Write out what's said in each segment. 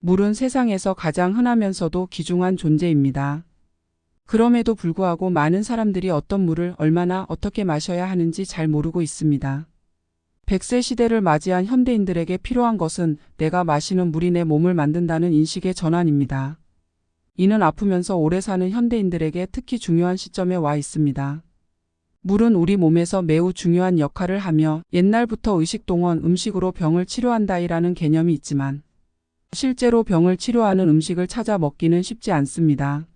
물은 세상에서 가장 흔하면서도 귀중한 존재입니다. 그럼에도 불구하고 많은 사람들이 어떤 물을 얼마나 어떻게 마셔야 하는지 잘 모르고 있습니다. 100세 시대를 맞이한 현대인들에게 필요한 것은 내가 마시는 물이 내 몸을 만든다는 인식의 전환입니다. 이는 아프면서 오래 사는 현대인들에게 특히 중요한 시점에 와 있습니다. 물은 우리 몸에서 매우 중요한 역할을 하며 옛날부터 의식동원 음식으로 병을 치료한다이라는 개념이 있지만 실제로 병을 치료하는 음식을 찾아 먹기는 쉽지 않습니다.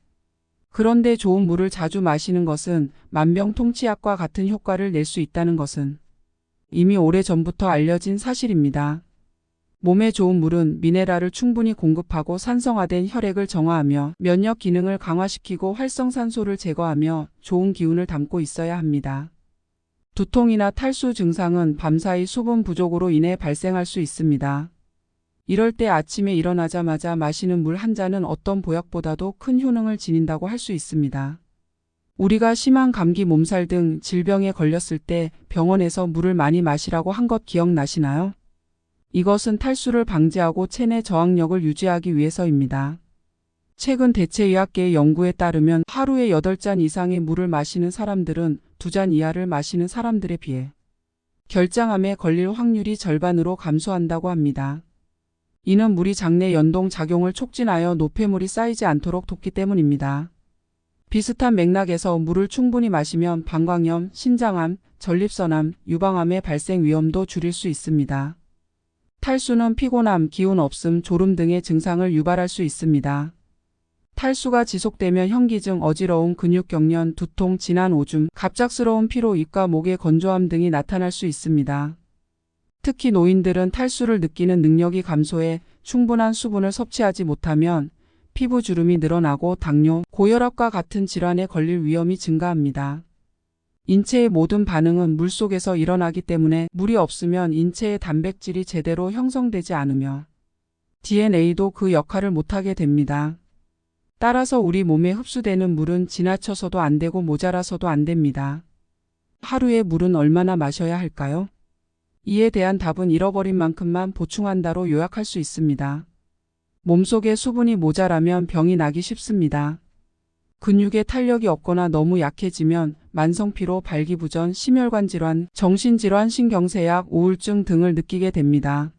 그런데 좋은 물을 자주 마시는 것은 만병통치약과 같은 효과를 낼 수 있다는 것은 이미 오래전부터 알려진 사실입니다. 몸에 좋은 물은 미네랄을 충분히 공급하고 산성화된 혈액을 정화하며 면역 기능을 강화시키고 활성산소를 제거하며 좋은 기운을 담고 있어야 합니다. 두통이나 탈수 증상은 밤사이 수분 부족으로 인해 발생할 수 있습니다. 이럴 때 아침에 일어나자마자 마시는 물 한 잔은 어떤 보약보다도 큰 효능을 지닌다고 할 수 있습니다. 우리가 심한 감기, 몸살 등 질병에 걸렸을 때 병원에서 물을 많이 마시라고 한 것 기억나시나요? 이것은 탈수를 방지하고 체내 저항력을 유지하기 위해서입니다. 최근 대체의학계의 연구에 따르면 하루에 8잔 이상의 물을 마시는 사람들은 2잔 이하를 마시는 사람들에 비해 결장암에 걸릴 확률이 절반으로 감소한다고 합니다. 이는 물이 장내 연동 작용을 촉진하여 노폐물이 쌓이지 않도록 돕기 때문입니다. 비슷한 맥락에서 물을 충분히 마시면 방광염, 신장암, 전립선암, 유방암의 발생 위험도 줄일 수 있습니다. 탈수는 피곤함, 기운 없음, 졸음 등의 증상을 유발할 수 있습니다. 탈수가 지속되면 현기증, 어지러움, 근육경련, 두통, 진한 오줌, 갑작스러운 피로, 입과 목의 건조함 등이 나타날 수 있습니다. 특히 노인들은 탈수를 느끼는 능력이 감소해 충분한 수분을 섭취하지 못하면 피부 주름이 늘어나고 당뇨, 고혈압과 같은 질환에 걸릴 위험이 증가합니다. 인체의 모든 반응은 물속에서 일어나기 때문에 물이 없으면 인체의 단백질이 제대로 형성되지 않으며 DNA도 그 역할을 못하게 됩니다. 따라서 우리 몸에 흡수되는 물은 지나쳐서도 안 되고 모자라서도 안 됩니다. 하루에 물은 얼마나 마셔야 할까요? 이에 대한 답은 잃어버린 만큼만 보충한다로 요약할 수 있습니다. 몸속에 수분이 모자라면 병이 나기 쉽습니다. 근육에 탄력이 없거나 너무 약해지면 만성피로, 발기부전, 심혈관 질환, 정신질환, 신경쇠약, 우울증 등을 느끼게 됩니다.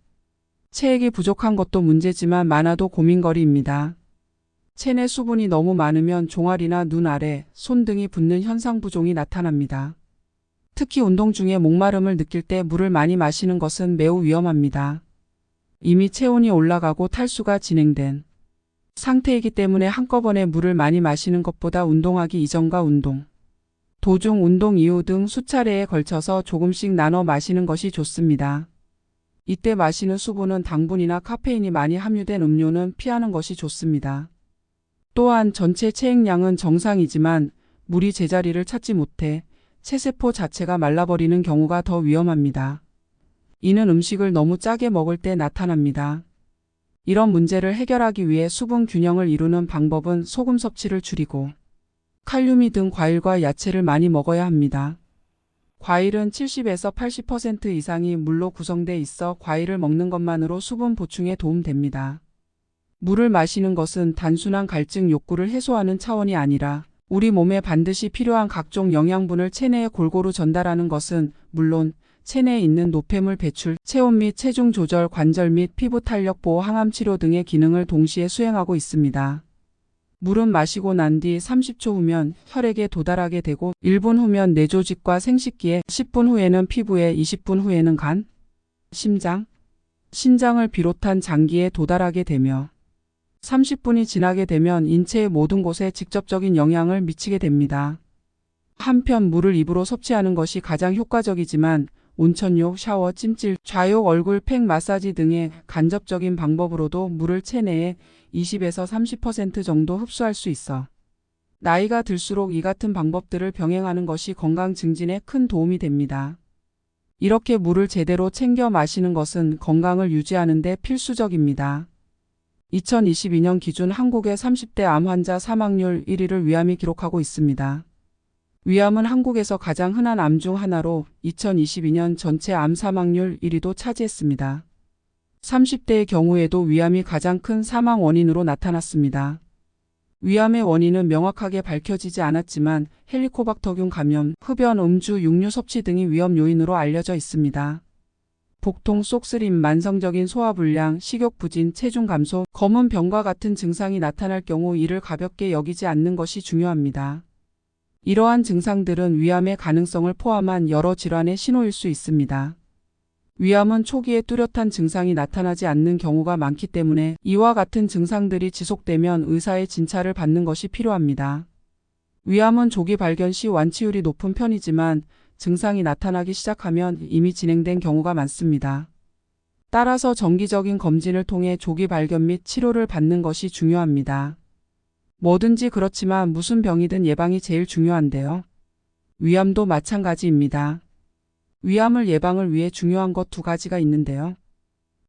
체액이 부족한 것도 문제지만 많아도 고민거리입니다. 체내 수분이 너무 많으면 종아리나 눈 아래, 손 등이 붓는 현상부종이 나타납니다. 특히 운동 중에 목마름을 느낄 때 물을 많이 마시는 것은 매우 위험합니다. 이미 체온이 올라가고 탈수가 진행된 상태이기 때문에 한꺼번에 물을 많이 마시는 것보다 운동하기 이전과 운동, 도중, 운동 이후 등 수차례에 걸쳐서 조금씩 나눠 마시는 것이 좋습니다. 이때 마시는 수분은 당분이나 카페인이 많이 함유된 음료는 피하는 것이 좋습니다. 또한 전체 체액량은 정상이지만 물이 제자리를 찾지 못해 체세포 자체가 말라버리는 경우가 더 위험합니다. 이는 음식을 너무 짜게 먹을 때 나타납니다. 이런 문제를 해결하기 위해 수분 균형을 이루는 방법은 소금 섭취를 줄이고 칼륨이 든 과일과 야채를 많이 먹어야 합니다. 과일은 70에서 80% 이상이 물로 구성돼 있어 과일을 먹는 것만으로 수분 보충에 도움됩니다. 물을 마시는 것은 단순한 갈증 욕구를 해소하는 차원이 아니라 우리 몸에 반드시 필요한 각종 영양분을 체내에 골고루 전달하는 것은 물론 체내에 있는 노폐물 배출, 체온 및 체중 조절, 관절 및 피부 탄력 보호, 항암 치료 등의 기능을 동시에 수행하고 있습니다. 물은 마시고 난 뒤 30초 후면 혈액에 도달하게 되고 1분 후면 뇌조직과 생식기에, 10분 후에는 피부에, 20분 후에는 간, 심장, 신장을 비롯한 장기에 도달하게 되며 30분이 지나게 되면 인체의 모든 곳에 직접적인 영향을 미치게 됩니다. 한편 물을 입으로 섭취하는 것이 가장 효과적이지만 온천욕, 샤워, 찜질, 좌욕, 얼굴 팩 마사지 등의 간접적인 방법으로도 물을 체내에 20에서 30% 정도 흡수할 수 있어 나이가 들수록 이 같은 방법들을 병행하는 것이 건강 증진에 큰 도움이 됩니다. 이렇게 물을 제대로 챙겨 마시는 것은 건강을 유지하는 데 필수적입니다. 2022년 기준 한국의 30대 암 환자 사망률 1위를 위암이 기록하고 있습니다. 위암은 한국에서 가장 흔한 암 중 하나로 2022년 전체 암 사망률 1위도 차지했습니다. 30대의 경우에도 위암이 가장 큰 사망 원인으로 나타났습니다. 위암의 원인은 명확하게 밝혀지지 않았지만 헬리코박터균 감염, 흡연, 음주, 육류 섭취 등이 위험 요인으로 알려져 있습니다. 복통, 쏙쓰림, 만성적인 소화불량, 식욕부진, 체중 감소, 검은 병과 같은 증상이 나타날 경우 이를 가볍게 여기지 않는 것이 중요합니다. 이러한 증상들은 위암의 가능성을 포함한 여러 질환의 신호일 수 있습니다. 위암은 초기에 뚜렷한 증상이 나타나지 않는 경우가 많기 때문에 이와 같은 증상들이 지속되면 의사의 진찰을 받는 것이 필요합니다. 위암은 조기 발견 시 완치율이 높은 편이지만 증상이 나타나기 시작하면 이미 진행된 경우가 많습니다. 따라서 정기적인 검진을 통해 조기 발견 및 치료를 받는 것이 중요합니다. 뭐든지 그렇지만 무슨 병이든 예방이 제일 중요한데요. 위암도 마찬가지입니다. 위암을 예방을 위해 중요한 것 두 가지가 있는데요.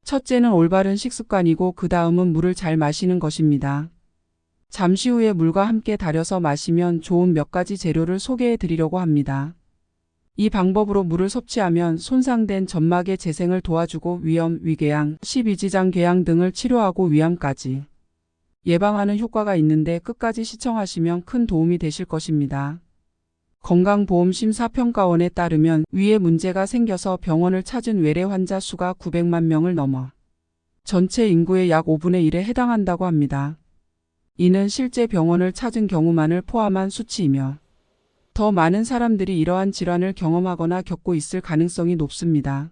첫째는 올바른 식습관이고 그 다음은 물을 잘 마시는 것입니다. 잠시 후에 물과 함께 달여서 마시면 좋은 몇 가지 재료를 소개해 드리려고 합니다. 이 방법으로 물을 섭취하면 손상된 점막의 재생을 도와주고 위염, 위궤양, 십이지장 궤양 등을 치료하고 위암까지 예방하는 효과가 있는데 끝까지 시청하시면 큰 도움이 되실 것입니다. 건강보험심사평가원에 따르면 위에 문제가 생겨서 병원을 찾은 외래 환자 수가 900만 명을 넘어 전체 인구의 약 5분의 1에 해당한다고 합니다. 이는 실제 병원을 찾은 경우만을 포함한 수치이며 더 많은 사람들이 이러한 질환을 경험하거나 겪고 있을 가능성이 높습니다.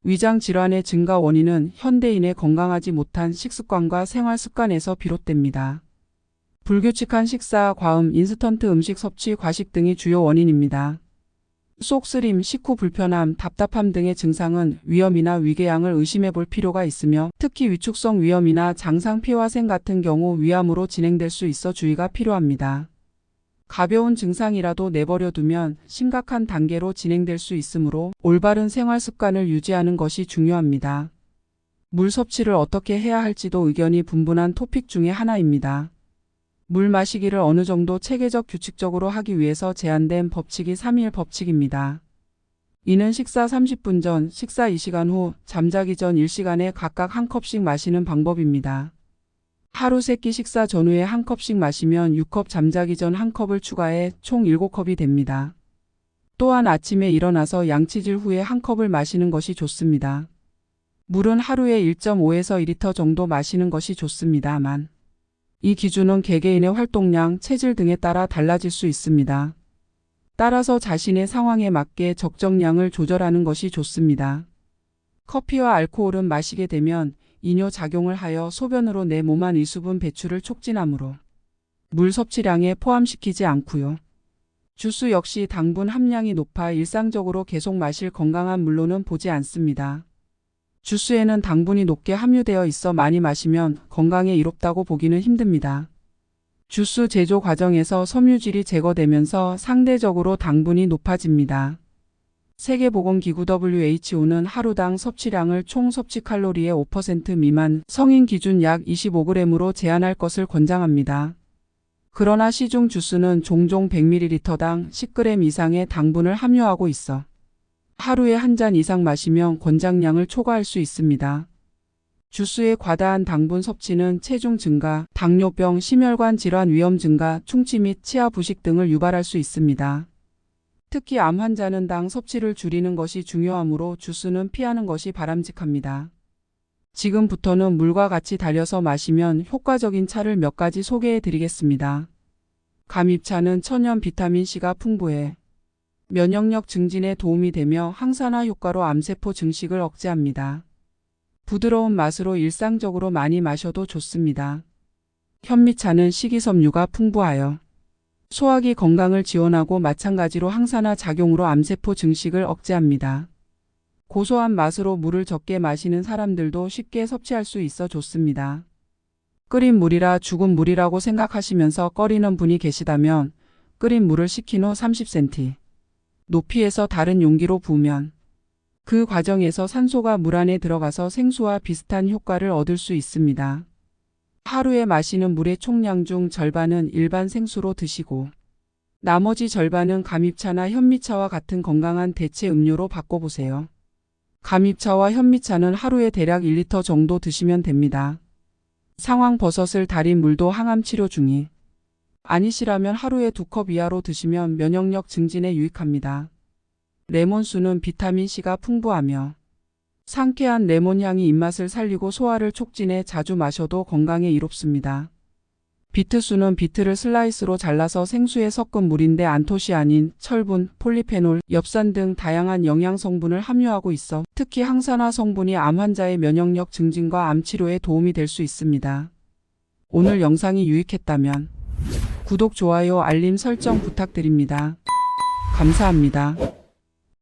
위장 질환의 증가 원인은 현대인의 건강하지 못한 식습관과 생활 습관에서 비롯됩니다. 불규칙한 식사, 과음, 인스턴트 음식 섭취, 과식 등이 주요 원인입니다. 쏙쓰림, 식후 불편함, 답답함 등의 증상은 위염이나 위궤양을 의심해 볼 필요가 있으며 특히 위축성 위염이나 장상피화생 같은 경우 위암으로 진행될 수 있어 주의가 필요합니다. 가벼운 증상이라도 내버려 두면 심각한 단계로 진행될 수 있으므로 올바른 생활 습관을 유지하는 것이 중요합니다. 물 섭취를 어떻게 해야 할지도 의견이 분분한 토픽 중에 하나입니다. 물 마시기를 어느 정도 체계적 규칙적으로 하기 위해서 제안된 법칙이 3일 법칙입니다. 이는 식사 30분 전, 식사 2시간 후, 잠자기 전 1시간에 각각 한 컵씩 마시는 방법입니다. 하루 3끼 식사 전후에 한 컵씩 마시면 6컵, 잠자기 전 한 컵을 추가해 총 7컵이 됩니다. 또한 아침에 일어나서 양치질 후에 한 컵을 마시는 것이 좋습니다. 물은 하루에 1.5에서 2리터 정도 마시는 것이 좋습니다만 이 기준은 개개인의 활동량, 체질 등에 따라 달라질 수 있습니다. 따라서 자신의 상황에 맞게 적정량을 조절하는 것이 좋습니다. 커피와 알코올은 마시게 되면 이뇨 작용을 하여 소변으로 내 몸 안 이수분 배출을 촉진하므로 물 섭취량에 포함시키지 않고요. 주스 역시 당분 함량이 높아 일상적으로 계속 마실 건강한 물로는 보지 않습니다. 주스에는 당분이 높게 함유되어 있어 많이 마시면 건강에 이롭다고 보기는 힘듭니다. 주스 제조 과정에서 섬유질이 제거되면서 상대적으로 당분이 높아집니다. 세계보건기구 WHO는 하루당 섭취량을 총 섭취 칼로리의 5% 미만, 성인 기준 약 25g으로 제한할 것을 권장합니다. 그러나 시중 주스는 종종 100ml당 10g 이상의 당분을 함유하고 있어 하루에 한 잔 이상 마시면 권장량을 초과할 수 있습니다. 주스의 과다한 당분 섭취는 체중 증가, 당뇨병, 심혈관 질환 위험 증가, 충치 및 치아 부식 등을 유발할 수 있습니다. 특히 암 환자는 당 섭취를 줄이는 것이 중요하므로 주스는 피하는 것이 바람직합니다. 지금부터는 물과 같이 달여서 마시면 효과적인 차를 몇 가지 소개해 드리겠습니다. 감잎차는 천연 비타민C가 풍부해 면역력 증진에 도움이 되며 항산화 효과로 암세포 증식을 억제합니다. 부드러운 맛으로 일상적으로 많이 마셔도 좋습니다. 현미차는 식이섬유가 풍부하여 소화기 건강을 지원하고 마찬가지로 항산화 작용으로 암세포 증식을 억제합니다. 고소한 맛으로 물을 적게 마시는 사람들도 쉽게 섭취할 수 있어 좋습니다. 끓인 물이라 죽은 물이라고 생각하시면서 꺼리는 분이 계시다면 끓인 물을 식힌 후 30cm 높이에서 다른 용기로 부으면 그 과정에서 산소가 물 안에 들어가서 생수와 비슷한 효과를 얻을 수 있습니다. 하루에 마시는 물의 총량 중 절반은 일반 생수로 드시고 나머지 절반은 감잎차나 현미차와 같은 건강한 대체 음료로 바꿔보세요. 감잎차와 현미차는 하루에 대략 1리터 정도 드시면 됩니다. 상황버섯을 달인 물도 항암 치료 중이 아니시라면 하루에 2컵 이하로 드시면 면역력 증진에 유익합니다. 레몬수는 비타민C가 풍부하며 상쾌한 레몬향이 입맛을 살리고 소화를 촉진해 자주 마셔도 건강에 이롭습니다. 비트수는 비트를 슬라이스로 잘라서 생수에 섞은 물인데 안토시아닌, 철분, 폴리페놀, 엽산 등 다양한 영양 성분을 함유하고 있어 특히 항산화 성분이 암 환자의 면역력 증진과 암 치료에 도움이 될 수 있습니다. 오늘 영상이 유익했다면 구독, 좋아요, 알림 설정 부탁드립니다. 감사합니다.